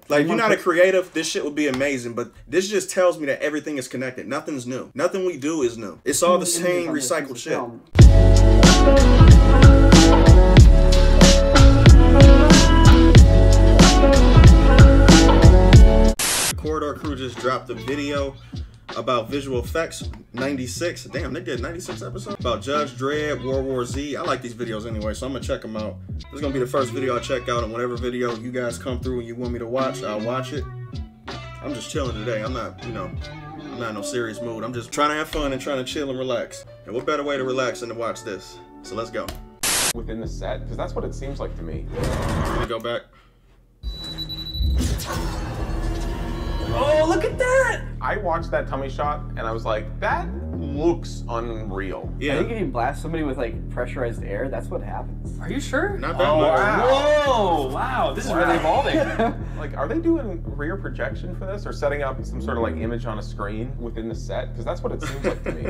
Like, if you're not a creative, this shit would be amazing. But this just tells me that everything is connected. Nothing's new. Nothing we do is new. It's all the same recycled shit. The Corridor Crew just dropped a video about visual effects. 96. Damn, they did 96 episodes about Judge Dredd, World War Z. I like these videos anyway, so I'm gonna check them out. This is gonna be the first video I check out, and whatever video you guys come through and you want me to watch, I'll watch it. I'm just chilling today. I'm not, you know, I'm not in no serious mood. I'm just trying to have fun and trying to chill and relax. And what better way to relax than to watch this? So let's go. Within the set, because that's what it seems like to me. Let me go back. Oh, look at that! I watched that tummy shot and I was like, that looks unreal. Yeah. I think if you blast somebody with like pressurized air, that's what happens. Are you sure? Not that much. Wow. Whoa! Wow, this is really evolving. Like, are they doing rear projection for this or setting up some sort of like image on a screen within the set? Because that's what it seems like to me.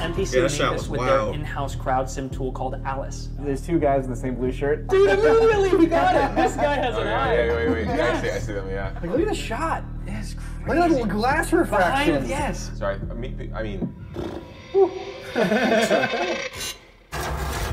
NPC Yeah, that shot made this was with wild. their in-house crowd sim tool called Alice. There's two guys in the same blue shirt. Dude, immediately we got it! This guy has an eye. Wait. Yeah, I see them, yeah. Like, look at the shot. It's crazy. Look at the glass refraction. Behind, yes. Sorry, I mean.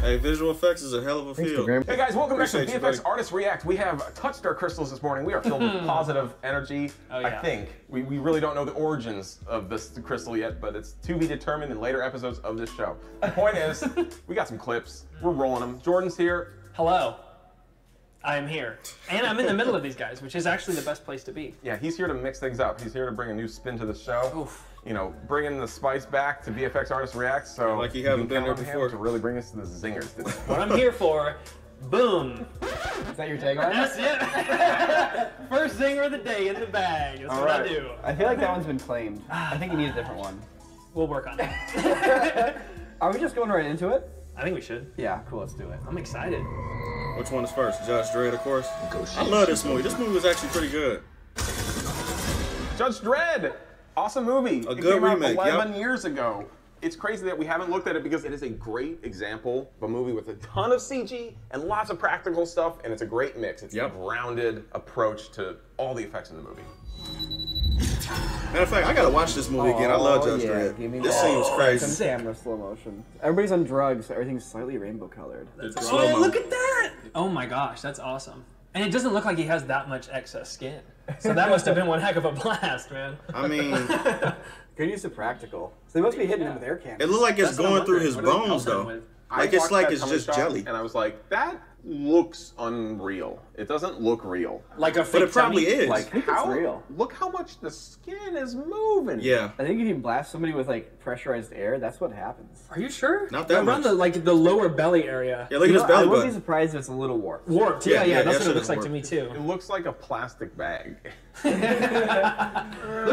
Hey, visual effects is a hell of a field. Hey guys, welcome back to Appreciate you, VFX buddy. Artists React. We have touched our crystals this morning. We are filled with positive energy. Oh, yeah. I think. We really don't know the origins of this crystal yet, but it's to be determined in later episodes of this show. The point is, we got some clips. We're rolling them. Jordan's here. Hello. I'm here. And I'm in the middle of these guys, which is actually the best place to be. Yeah, he's here to mix things up. He's here to bring a new spin to the show. Oof. You know, bringing the spice back to VFX Artists React. So Like you haven't been can count there on him before. to really bring us to the zingers today. What I'm here for, boom. Is that your tagline? That's it. First zinger of the day in the bag. That's All what right. I do. I feel like that one's been claimed. I think you need a different one. We'll work on it. Are we just going right into it? I think we should. Yeah, cool, let's do it. I'm excited. Which one is first? Judge Dredd, of course. I love this movie. This movie was actually pretty good. Judge Dredd! Awesome movie. A It good came out remake, 11 years ago. It's crazy that we haven't looked at it because it is a great example of a movie with a ton of CG and lots of practical stuff, and it's a great mix. It's a grounded approach to all the effects in the movie. Matter of fact, I gotta watch this movie again. I love Judge Give me Dredd. This that. seems Some crazy. camera slow motion. Everybody's on drugs, so everything's slightly rainbow colored. Slow-mo. Oh, look at that! Oh my gosh, that's awesome. And it doesn't look like he has that much excess skin. So that must have been one heck of a blast, man. I mean, Good use of practical. So they must be hitting him with air cannons. it looked like it's That's what I'm going through his wondering. What are they bones, pelting him though. with? Like, I it's watched like that it's tummy just shot, jelly. And I was like, that looks unreal. It doesn't look real. Like a But fake it probably tummy? is. Like, think it's real. Look how much the skin is moving. Yeah. I think if you blast somebody with like pressurized air, that's what happens. Are you sure? Not that Around much. the lower belly area. Yeah, look You at know, his belly I wouldn't be button. surprised if it's a little warped. Warped. Yeah, Yeah, yeah, that's that what it shit looks is like to me warped. too. It looks like a plastic bag. Look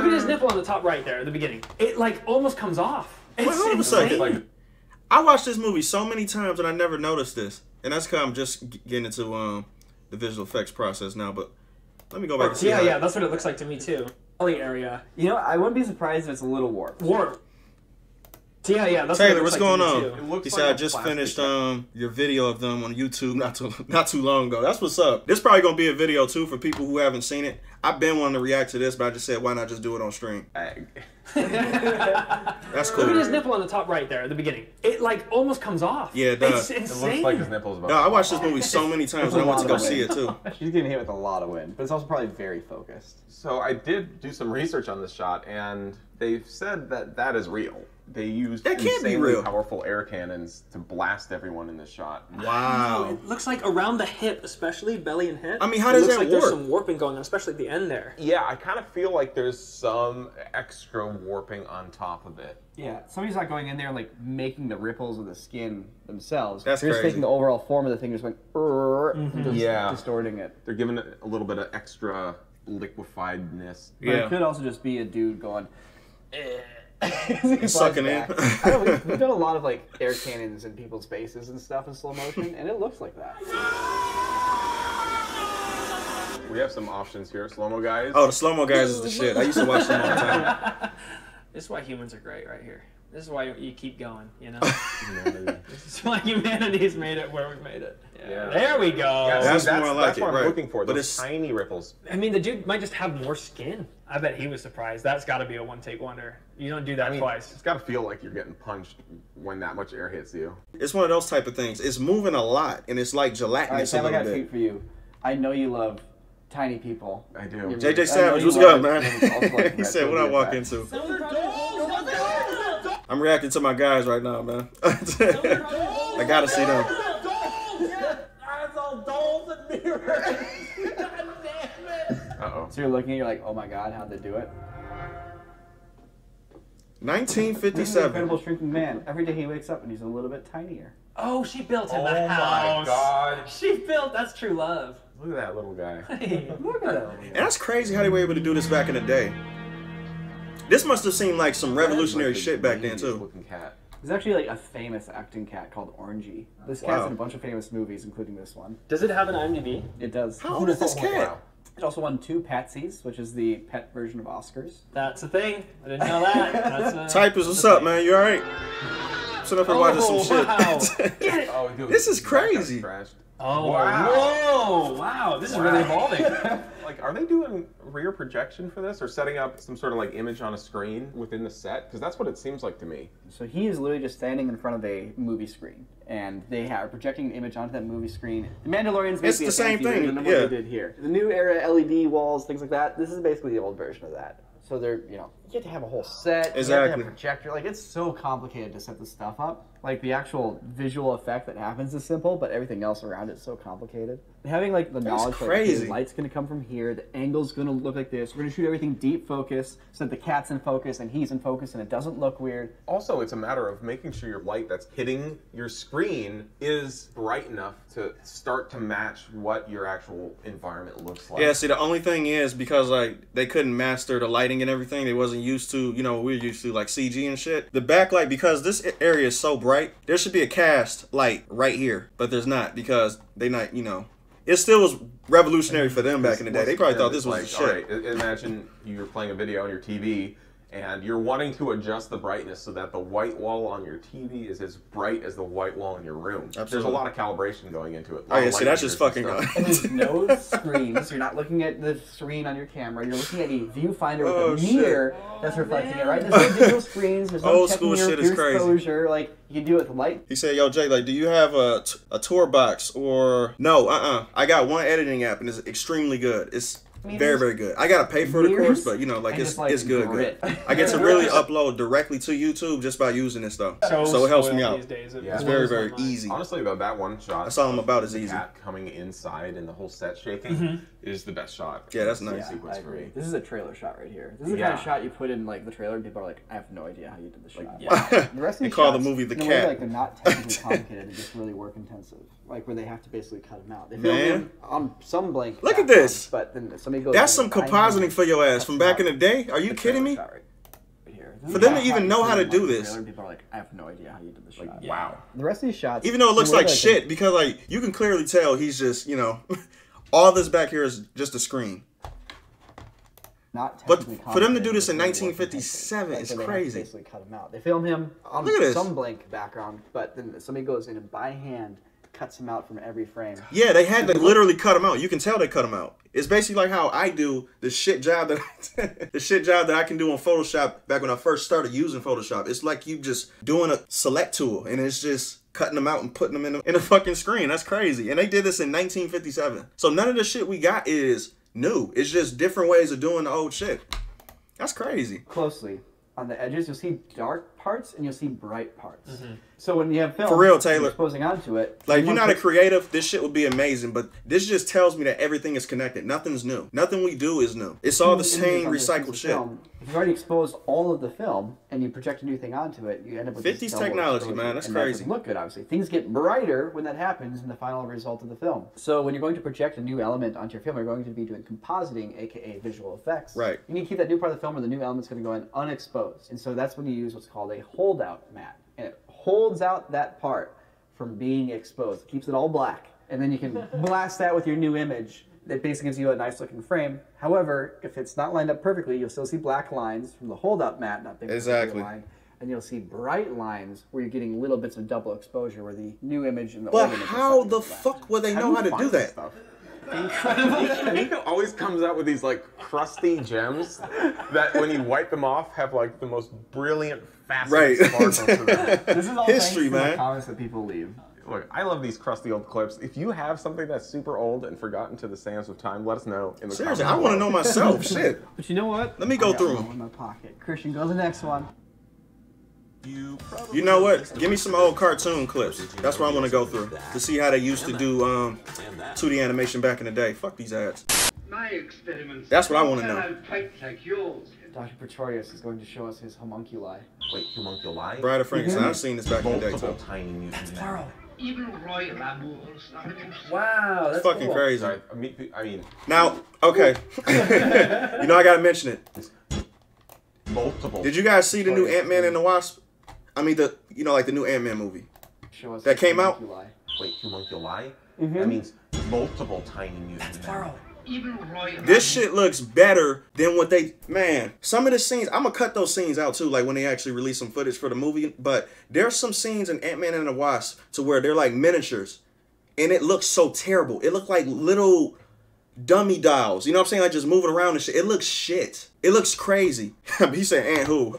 at his nipple on the top right there at the beginning. It like almost comes off. It's hold on a second. insane. Like, I watched this movie so many times and I never noticed this. And that's because I'm just getting into the visual effects process now. But let me go back and see. Yeah, that's what it looks like to me too. Belly area. You know, I wouldn't be surprised if it's a little warped. Warped. Yeah, that's Taylor, what what's it looks going like to me on? too. It looks He like said I a just plastic finished bag. your video of them on YouTube not too long ago. That's what's up. This probably gonna be a video too for people who haven't seen it. I've been wanting to react to this, but I just said why not just do it on stream. Bag. That's cool. Look at his nipple on the top right there at the beginning. It like almost comes off. Yeah, it does. It's It insane. looks like his nipples about. No, I watched this movie so many times and I went to go see it too. She's getting hit with a lot of wind, but it's also probably very focused. So I did do some research on this shot, and they've said that that is real. They used That can't be insanely real. powerful air cannons to blast everyone in this shot. Wow. It looks like around the hip, especially belly and hip. I mean, how it does looks that like there's work? some warping going on, especially at the end there. Yeah, I kind of feel like there's some extra warping on top of it. Yeah, somebody's not going in there and like making the ripples of the skin themselves. That's They're just crazy. taking the overall form of the thing, just going, and just Yeah. distorting it. They're giving it a little bit of extra liquefiedness. But Yeah. it could also just be a dude going, He's sucking in. I know, we've done a lot of like air cannons in people's faces and stuff in slow motion, and it looks like that. We have some options here, slow-mo guys. Oh, the slow-mo guys is the shit. I used to watch them all the time. This is why humans are great right here. This is why you keep going, you know? This is why humanity's made it where we've made it. Yeah. There we go. Yeah, That's see, more like that's it, what I'm right. looking for. But Those it's- tiny ripples. I mean, the dude might just have more skin. I bet he was surprised. That's got to be a one-take wonder. You don't do that I mean, twice. it's got to feel like you're getting punched when that much air hits you. It's one of those type of things. It's moving a lot, and it's like All right, gelatinous Sam, a I got little a treat bit. for you. I know you love tiny people. I do. You're- JJ I know Savage, you what's love good, it, man? and it's also like He said, "What I retro walk VFX. into." I'm reacting to my guys right now, man. I gotta see them. Uh-oh. So you're looking, you're like, oh my god, how'd they do it? This is the 1957. incredible shrinking man. Every day he wakes up and he's a little bit tinier. Oh, she built him Oh a my house. God. She built. That's true love. Look at that little guy. Look at that. And that's crazy how they were able to do this back in the day. This must have seemed like some revolutionary Like the shit back then neatest too. Looking cat. There's actually like a famous acting cat called Orangey. This cat's Wow. in a bunch of famous movies, including this one. Does it have an IMDb? It does. How old is this cat? Wow. It also won 2 Patsies, which is the pet version of Oscars. That's a thing. I didn't know that. That's a, Typers, what's up, man? You alright? Sitting up here watching some shit. Wow. Get it. Oh, dude, This is the back got crazy. trashed. Oh, Wow. whoa. Wow. This is really evolving. Like, are they doing rear projection for this, or setting up some sort of like image on a screen within the set? Because that's what it seems like to me. So he is literally just standing in front of a movie screen, and they are projecting an image onto that movie screen. The Mandalorian's basically the a same fancy thing, version of yeah. what they did here. The new era LED walls, things like that. This is basically the old version of that. So they're, you get to have a whole set. You have to Exactly. have a projector. Like, it's so complicated to set this stuff up. Like, the actual visual effect that happens is simple, but everything else around it is so complicated. And having, like, the knowledge that crazy. the light's going to come from here, the angle's going to look like this. We're going to shoot everything deep focus so that the cat's in focus and he's in focus and it doesn't look weird. Also, it's a matter of making sure your light that's hitting your screen is bright enough to start to match what your actual environment looks like. Yeah, see, the only thing is because like they couldn't master the lighting and everything, they wasn't used to, we're used to like CG and shit. The backlight, because this area is so bright, there should be a cast light right here, but there's not because they not, it still was revolutionary for them back in the day. They probably thought this was the shit. All right, imagine you're playing a video on your TV and you're wanting to adjust the brightness so that the white wall on your TV is as bright as the white wall in your room. There's a Absolutely. lot of calibration going into it. Oh yeah, see, that's just fucking. And there's no screens. You're not looking at the screen on your camera. You're looking at a viewfinder with Oh, a shit. mirror that's reflecting it, right? There's no digital screens. There's no Old checking school your shit is crazy. exposure. Like, you can do it with light. He said, "Yo, Jay, like, do you have a tour box or no? I got one editing app and it's extremely good. It's very, very good. I gotta pay for it, of course, but And it's just, like, it's good. grit. I get to really upload directly to YouTube just by using this though, so it helps me spoiled out. these days. It Yeah. It's blows very, my very mind. easy. Honestly, about that one shot, That's all I'm about is the easy. cat coming inside and the whole set shaking is the best shot. Yeah, that's in the nice. sequence I for agree. me. This is a trailer shot right here. This is the Yeah. kind of shot you put in like the trailer, and people are like, "I have no idea how you did the shot." yeah. The rest of They these call the shots, movie The in a way, Cat. like they're not technically complicated. They're just really work intensive. Like where they have to basically cut them out. They film Man. them on some blank. Look at background, this. But then somebody goes. That's in some and behind compositing them for your ass cuts from them back in out. the day. Are you The kidding trailer me? shot right here. For them to This is even a know shot how to you do put in, like, this. trailer, and people are like, "I have no idea how you did the shot." Wow. The rest of these shots, Even though it looks in a way, like shit, because like you can clearly tell he's just all this back here is just a screen. Not But technically for them to do complicated, this in it's really 1957 work is intensive. Like, where they have to crazy. basically cut them out. They film him on Look at this. some blank background, but then somebody goes in and by hand cuts him out from every frame. Yeah, they had to literally cut him out. You can tell they cut him out. It's basically like how I do the shit job that I can do on Photoshop back when I first started using Photoshop. It's like you just doing a select tool and it's just cutting them out and putting them in a fucking screen. That's crazy. And they did this in 1957. So none of the shit we got is new. It's just different ways of doing the old shit. That's crazy. Closely on the edges, you'll see dark parts and you'll see bright parts. So when you have film, For real, Taylor. you're exposing onto it. Like, if you you're wanna not a put- creative, this shit would be amazing. But this just tells me that everything is connected. Nothing's new. Nothing we do is new. It's all the images same on this piece recycled of shit. film, if you've already exposed all of the film and you project a new thing onto it, you end up with 50s this double technology, exposure. man. That's And crazy. That doesn't look good, obviously. Things get brighter when that happens in the final result of the film. So when you're going to project a new element onto your film, you're going to be doing compositing, aka visual effects. Right. You need to keep that new part of the film where the new element's going to go in unexposed. And so that's when you use what's called a holdout mat. And it holds out that part from being exposed. It keeps it all black. And then you can blast that with your new image. That basically gives you a nice looking frame. However, if it's not lined up perfectly, you'll still see black lines from the holdout mat not being perfectly Exactly. aligned. and you'll see bright lines where you're getting little bits of double exposure where the new image and the But old image. how the fuck will they know how to do that? Nico always comes out with these like crusty gems that when you wipe them off have like the most brilliant Right. facet sparkle to them. This is all History, thanks to man. the comments that people leave. Look, I love these crusty old clips. If you have something that's super old and forgotten to the sands of time, let us know in the Seriously, I comments. want to know myself. Shit. But you know what? Let me go I got through one 'em. in my pocket. Christian, go to the next one. You know what? Give me some old cartoon clips. That's what I want to go through to see how they used to do 2D animation back in the day. Fuck these ads. My experiments. That's what I wanna know. turn out quite like yours. Dr. Pretorius is going to show us his homunculi. Wait, homunculi? Bride of Frankenstein. I've seen this back in the day Multiple too. tiny mutants. Even royal amours are loose. Wow, that's Fucking cool. crazy. Sorry, I mean, Now, okay. You know I gotta mention it. multiple. Did you guys see the new Ant-Man and the Wasp? I mean the like the new Ant-Man movie. Show us That his came out? homunculi. Wait, homunculi? That means multiple tiny mutants. Even royal. This shit looks better than what they, man, some of the scenes, I'm gonna cut those scenes out too, like when they actually release some footage for the movie, but there's some scenes in Ant-Man and the Wasp to where they're like miniatures, and it looks so terrible. It looked like little dummy dolls, you know what I'm saying, like just moving around and shit. It looks shit. It looks crazy. He said, "And who?"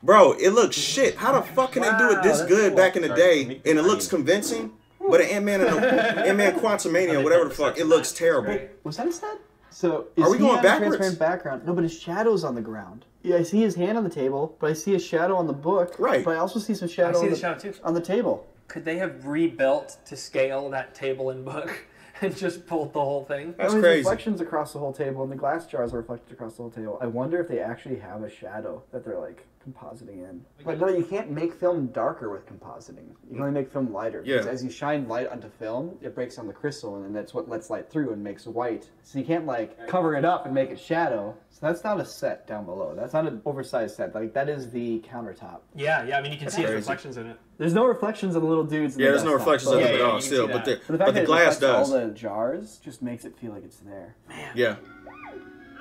Bro, it looks shit. How the fuck can they do it this that's good cool. back in the day, and it looks convincing? But an Ant-Man and Ant-Man Quantumania, whatever the fuck, it looks terrible. Was that a set? So is Are we he going on backwards? a transparent background? No, but his shadow's on the ground. Yeah, I see his hand on the table, but I see a shadow on the book. Right. But I also see some shadow, I see on, the shadow too. on the table. Could they have rebuilt to scale that table and book and just pulled the whole thing? That's There's crazy. reflections across the whole table, and the glass jars are reflected across the whole table. I wonder if they actually have a shadow that they're like compositing in. But no, you can't make film darker with compositing. You can only make film lighter. Yeah. Because as you shine light onto film, it breaks down the crystal, and then that's what lets light through and makes white. So you can't like cover it up and make it shadow. So that's not a set down below. That's not an oversized set. Like that is the countertop. Yeah, I mean you can see his crazy. reflections in it. There's no reflections of the little dudes. In Yeah, the there's no desktop, reflections but- of it at yeah, all you can still, see but that. But the but fact the that it glass reflects does. all the jars just makes it feel like it's there. Yeah.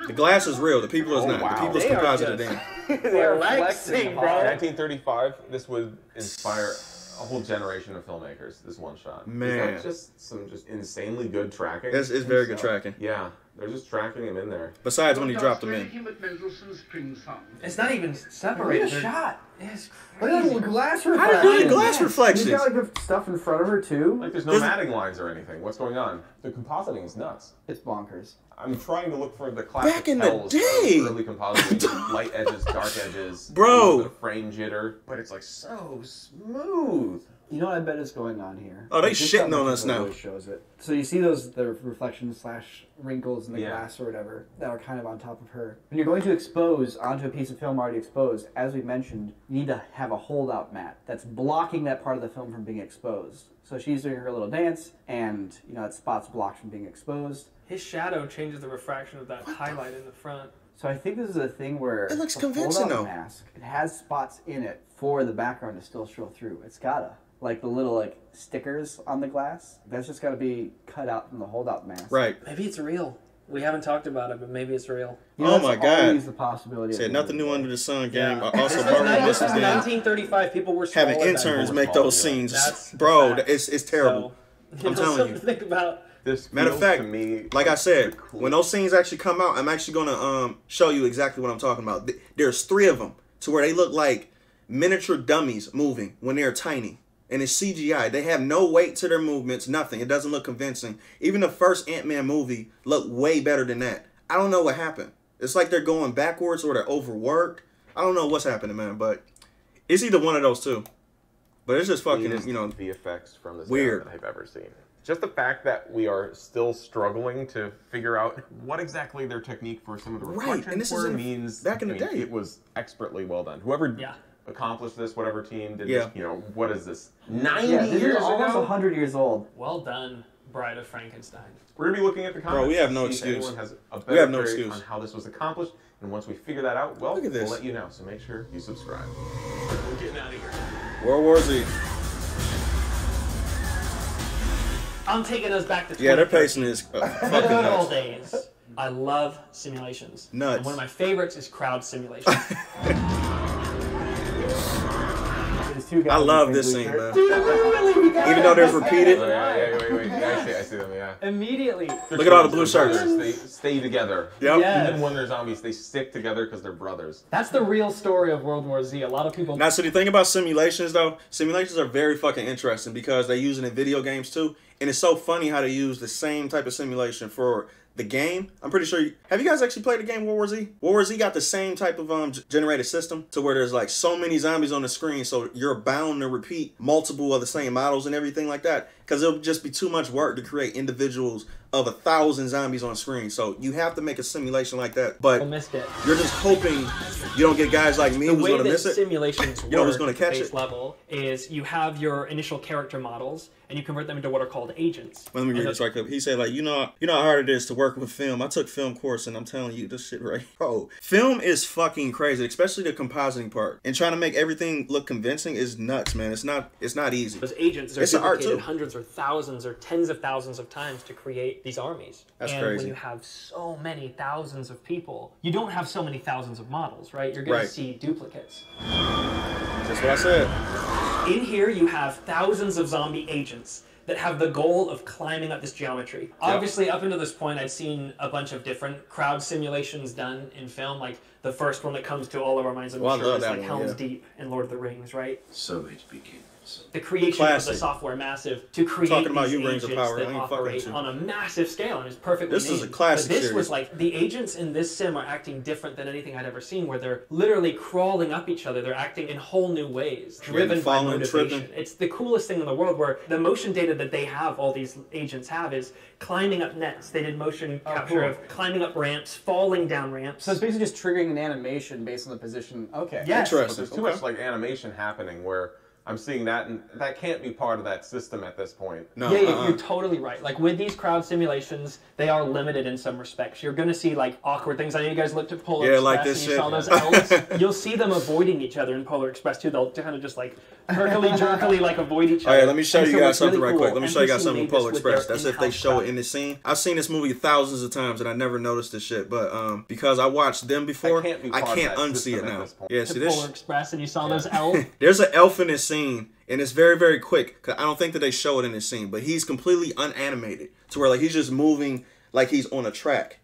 The glass is real. The people is Oh, not. wow. The people is They are composited just- in. They are Relaxing, bro. 1935, this would inspire a whole generation of filmmakers, this one shot. Man. Is that just some just insanely good tracking? It's very good tracking. Yeah, they're just tracking him in there. Besides when he dropped them in. Him at Mendelssohn's Spring Song. It's not even separated. Look at the shot. It's Look at crazy. the glass How reflections. did the glass reflections? She's got like the stuff in front of her too. Like there's no Does- matting lines or anything. What's going on? The compositing is nuts. It's bonkers. I'm trying to look for the classic Back in the tells day. of early compositing, light edges, dark edges, Bro. a little bit of frame jitter, but it's like so smooth. You know what I bet is going on here? Oh, they Just shitting how on much us it now. always shows it. So you see the reflections slash wrinkles in the Yeah. glass or whatever that are kind of on top of her. When you're going to expose onto a piece of film already exposed, as we mentioned, you need to have a holdout mat that's blocking that part of the film from being exposed. So she's doing her little dance, and that spot's blocked from being exposed. His shadow changes the refraction of that highlight in the front. So I think this is a thing where It looks the convincing, holdout though. mask, it has spots in it for the background to still show through. It's gotta. Like the little stickers on the glass, that's just gotta be cut out from the holdout mask. Right. Maybe it's real. We haven't talked about it, but maybe it's real. Oh that's my God. always the possibility. Said nothing new under the sun game. Yeah. Also, This was Barbara, nine- this this is was the 1935. People were having smaller back interns then. make those scenes. That's Bro, a fact. it's terrible. So, I'm telling you. something to think about. This Matter of feels fact, to me like I said, the cool- when those scenes actually come out, I'm actually gonna show you exactly what I'm talking about. There's 3 of them to where they look like miniature dummies moving when they're tiny, and it's CGI. They have no weight to their movements, nothing. It doesn't look convincing. Even the first Ant-Man movie looked way better than that. I don't know what happened. It's like they're going backwards or they're overworked. I don't know what's happening, man, but it's either one of those two. But it's just fucking, cleanest VFX from this weird. era that I've ever seen. Just the fact that we are still struggling to figure out what exactly their technique for some of the Right, reflections and this is were in- means back in the day. it was expertly well done. Whoever Yeah. accomplished this, whatever team did Yeah. this, what is this? 90 Yeah, this years is almost ago? 100 years old. Well done, Bride of Frankenstein. We're gonna be looking at the comments. Bro, we have to no see if excuse. anyone has a We better have no theory excuse. on how this was accomplished, and once we figure that out, well, Look at we'll this. let you know. So make sure you subscribe. We're getting out of here. World War Z. I'm taking us back to Yeah, their 2013. pacing is The fucking good nuts. old days. I love simulations. Nuts. And one of my favorites is crowd simulation. two guys. I love in the this same scene, blue man. shirt. Dude, immediately we got Even it. though there's repeated. Oh, yeah, wait. Yeah, I see them, yeah. Immediately. Look at all the blue shirts. They stay together. Yep. Yes. Even when they're zombies, they stick together because they're brothers. That's the real story of World War Z. A lot of people. Now, so the thing about simulations, though, simulations are very fucking interesting because they use it in video games too, and it's so funny how they use the same type of simulation for the game. I'm pretty sure. Have you guys actually played the game World War Z? World War Z got the same type of generated system to where there's like so many zombies on the screen, so you're bound to repeat multiple of the same models and everything like that, because it'll just be too much work to create individuals of 1,000 zombies on screen. So you have to make a simulation like that, but I missed it. you're just hoping you don't get guys like me The who's way gonna that miss it. simulations work You know who's gonna catch base it. level is you have your initial character models and you convert them into what are called agents. Let me read this right quick. He said, like, you know how hard it is to work with film. I took film course, and I'm telling you this shit right. Bro, film is fucking crazy, especially the compositing part. And trying to make everything look convincing is nuts, man. It's not easy. Those agents are It's an art, duplicated too. hundreds or thousands or tens of thousands of times to create these armies. That's and crazy. when you have so many thousands of people, you don't have so many thousands of models, right? You're going Right. to see duplicates. That's what I said. In here, you have thousands of zombie agents that have the goal of climbing up this geometry. Obviously, up until this point, I'd seen a bunch of different crowd simulations done in film. Like the first one that comes to all of our minds, I'm Well, I sure, love is that like one, Helm's yeah. Deep and Lord of the Rings, right? So it begins. The creation Classic. of the software massive to create Talking about these you, Rings agents of Power. I that ain't fucking operate with you. on a massive scale and is perfectly This is a named. classic But this series. was like the agents in this sim are acting different than anything I'd ever seen, where they're literally crawling up each other. They're acting in whole new ways, driven by falling, motivation. tripping. It's the coolest thing in the world. Where the motion data that they have, all these agents have, is climbing up nets. They did motion capture cool. of climbing up ramps, falling down ramps. So it's basically just triggering an animation based on the position. Okay. Yes. But Interesting. there's too much like animation happening where I'm seeing that, and that can't be part of that system at this point. No, Yeah, you're totally right. Like with these crowd simulations, they are limited in some respects. You're going to see like awkward things. I know you guys looked at Polar Yeah, Express like this and you shit. saw those elves. You'll see them avoiding each other in Polar Express too. They'll kind of just like jerkily like avoid each other. All right, let me show And you so guys what's something really right quick. cool, Let me show you guys NBC something made with Polar this with their Express. That's if they in-house show it crowd. in the scene. I've seen this movie thousands of times and I never noticed this shit, but because I watched them before, That can't be I part of can't that unsee system it at now. this point. Yeah, see To this. Polar Express and you saw those elves. There's an elf in this scene, and it's very, very quick. Cause I don't think that they show it in this scene, but he's completely unanimated to where like he's just moving like he's on a track.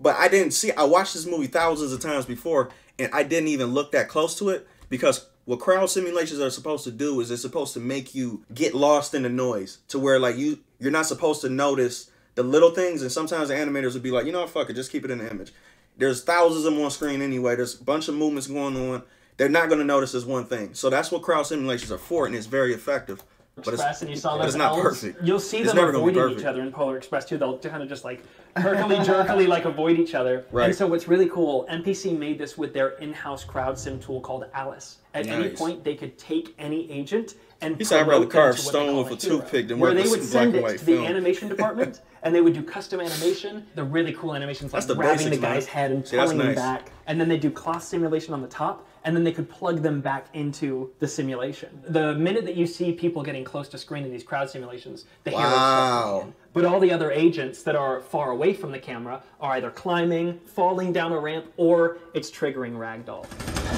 But I didn't see. I watched this movie thousands of times before, and I didn't even look that close to it because what crowd simulations are supposed to do is it's supposed to make you get lost in the noise to where like you're not supposed to notice the little things. And sometimes the animators would be like, you know what, fuck it, just keep it in the image. There's thousands of them on screen anyway. There's a bunch of movements going on. They're not going to notice this one thing. So that's what crowd simulations are for, and it's very effective. But Express and you saw but those it's not elves. perfect. You'll see It's them never gonna be avoiding each perfect. other in Polar Express too. They'll kind of just like jerkily like avoid each other. Right. And so what's really cool, NPC made this with their in-house crowd sim tool called Alice. At any Nice. point, they could take any agent and He said, "I'd rather promote them carve to what they stone call with a hero." toothpick than where work they with would some send black it and white to the film. animation department and they would do custom animation, the really cool animations like That's the grabbing the basics, man. guy's head and See, that's pulling him nice. back. And then they do cloth simulation on the top, and then they could plug them back into the simulation. The minute that you see people getting close to screen in these crowd simulations, the heroes start coming in. But all the other agents that are far away from the camera are either climbing, falling down a ramp, or it's triggering ragdoll.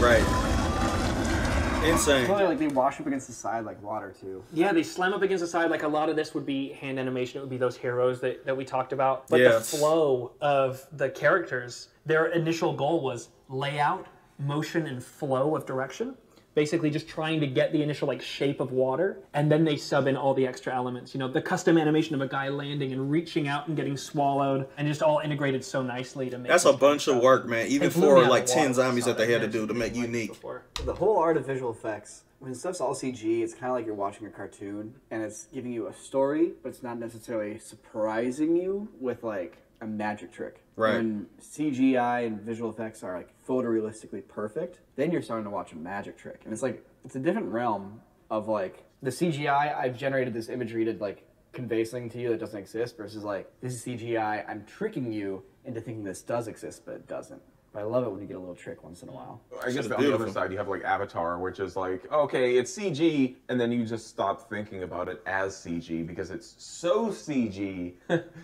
Right. Insane. Probably like they wash up against the side like water too. Yeah, they slam up against the side. Like a lot of this would be hand animation. It would be those heroes that we talked about. But Yes. the flow of the characters, their initial goal was layout, motion, and flow of direction. Basically just trying to get the initial like shape of water, and then they sub in all the extra elements. You know, the custom animation of a guy landing and reaching out and getting swallowed, and just all integrated so nicely to make That's this a bunch kind of stuff. work, man. Even It blew me for out of like the 10 water when I zombies saw that they had to that. do to make Like unique. before. The whole art of visual effects, when stuff's all CG, it's kind of like you're watching a cartoon and it's giving you a story, but it's not necessarily surprising you with like a magic trick. Right. When CGI and visual effects are like photorealistically perfect, then you're starting to watch a magic trick. And it's like, it's a different realm of like, the CGI, I've generated this imagery to like convey something to you that doesn't exist versus like, this is CGI, I'm tricking you into thinking this does exist, but it doesn't. But I love it when you get a little trick once in a while. I guess It's on the other beautiful. side, you have like Avatar, which is like, okay, it's CG, and then you just stop thinking about it as CG because it's so CG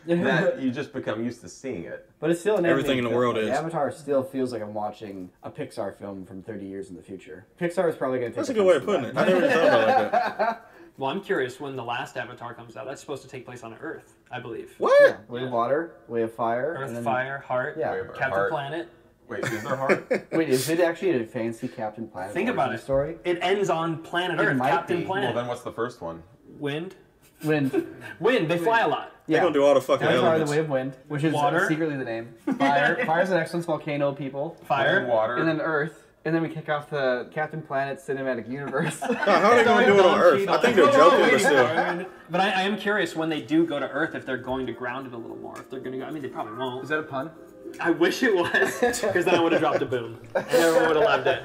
that you just become used to seeing it. But it's still an Everything in the film. world Like, is. Avatar still feels like I'm watching a Pixar film from 30 years in the future. Pixar is probably going to take That's a good way of putting it. I never even thought about it like that. Well, I'm curious when the last Avatar comes out. That's supposed to take place on Earth, I believe. What? Yeah, Way of Water, Way of Fire. and Earth, then- Fire, Heart, Yeah. Way of Captain Heart. Planet. Wait, is there heart? Wait, is it actually a fancy Captain Planet Think about origin it. story? It ends on planet It Earth, might Captain be. Well, Planet. then what's the first one? Wind. Wind. Wind, they fly a lot. They're gonna do all the fucking Avatar, the elements. Way of Wind, which is Water. secretly the name. Fire. Fire's an excellent volcano, people. Fire. Water. And then Earth. And then we kick off the Captain Planet cinematic universe. How are they gonna do it on Earth? I think they're joking, but still. But I am curious when they do go to Earth if they're going to ground it a little more. If they're going to go, I mean, they probably won't. Is that a pun? I wish it was, because then I would have dropped a boom. And everyone would have loved it.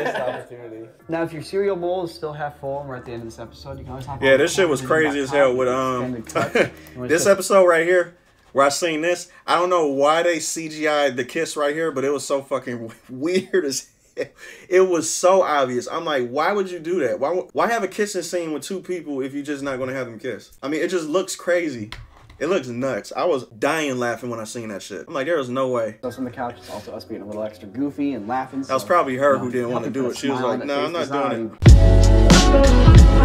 Missed opportunity. Now, if your cereal bowl is still half full and we're at the end of this episode, you can always hop Yeah, on this the shit was comment crazy as hell with extended cut. And it's this just- episode right here where I seen this. I don't know why they CGI'd the kiss right here, but it was so fucking weird as hell. It was so obvious. I'm like, why would you do that? Why have a kissing scene with two people if you're just not gonna have them kiss? I mean, it just looks crazy. It looks nuts. I was dying laughing when I seen that shit. I'm like, there was no way. Us on the couch, it's also us being a little extra goofy and laughing. That was probably her who didn't want to do it. She was like, no, I'm not doing it.